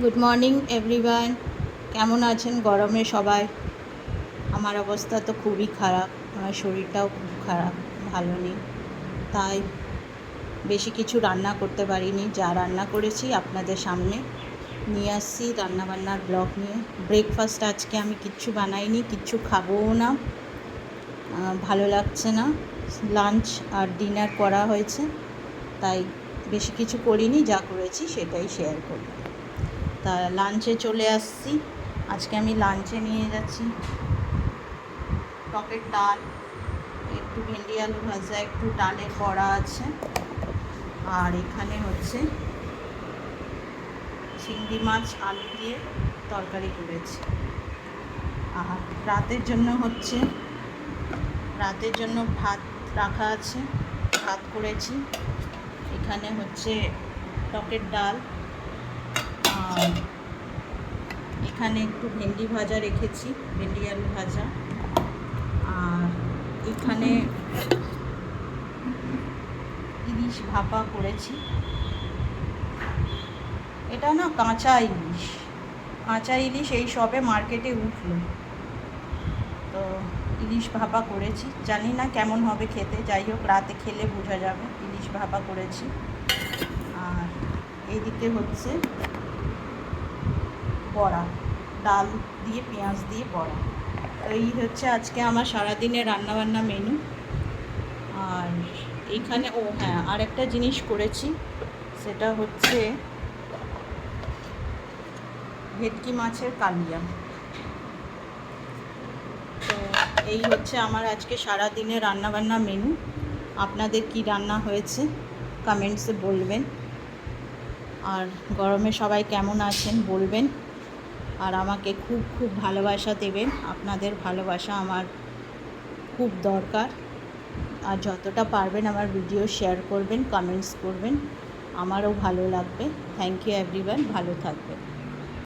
Good morning everyone. কেমন আছেন গরমে সবাই? আমার অবস্থা তো খুবই খারাপ, আমার শরীরটাও খুব খারাপ, ভালো নেই। তাই বেশি কিছু রান্না করতে পারিনি, যা রান্না করেছি আপনাদের সামনে নিয়ে আসছি রান্নাবান্নার ব্লগ নিয়ে। ব্রেকফাস্ট আজকে আমি কিচ্ছু বানাইনি, কিচ্ছু খাবোও না, ভালো লাগছে না। লাঞ্চ আর ডিনার করা হয়েছে, তাই বেশি কিছু করিনি, যা করেছি সেটাই শেয়ার করব। তা লাঞ্চে চলে আসছি। আজকে আমি লাঞ্চে নিয়ে যাচ্ছি টকের ডাল, একটু ভেন্ডি আলু ভাজা, একটু ডালের বড়া আছে, আর এখানে হচ্ছে চিংড়ি মাছ আলু দিয়ে তরকারি করেছি। আর রাতের জন্য ভাত রাখা আছে, ভাত করেছি। এখানে হচ্ছে টকের ডাল, আর এখানে একটু ভেন্ডি ভাজা রেখেছি, ভেন্ডি আলু ভাজা। আর এখানে ইলিশ ভাপা করেছি। এটা না কাঁচা ইলিশ এই সবে মার্কেটে উঠলো, তো ইলিশ ভাপা করেছি। জানি না কেমন হবে খেতে, যাই হোক রাতে খেলে বোঝা যাবে। ইলিশ ভাপা করেছি। আর এইদিকে হচ্ছে বড়া, ডাল দিয়ে পেঁয়াজ দিয়ে বড়া। তো এই হচ্ছে আজকে আমার সারাদিনের রান্নাবান্না মেনু। আর এইখানে আর একটা জিনিস করেছি, সেটা হচ্ছে ভেটকি মাছের কালিয়া। তো এই হচ্ছে আমার আজকে সারাদিনের রান্নাবান্না মেনু। আপনাদের কি রান্না হয়েছে কমেন্টসে বলবেন। আর গরমে সবাই কেমন আছেন বলবেন, আর আমাকে খুব খুব ভালোবাসা দেবেন। আপনাদের ভালোবাসা আমার খুব দরকার। আর যতটা পারবেন আমার ভিডিও শেয়ার করবেন, কমেন্টস করবেন, আমারও ভালো লাগবে। থ্যাংক ইউ এভরিওয়ান, ভালো থাকবেন।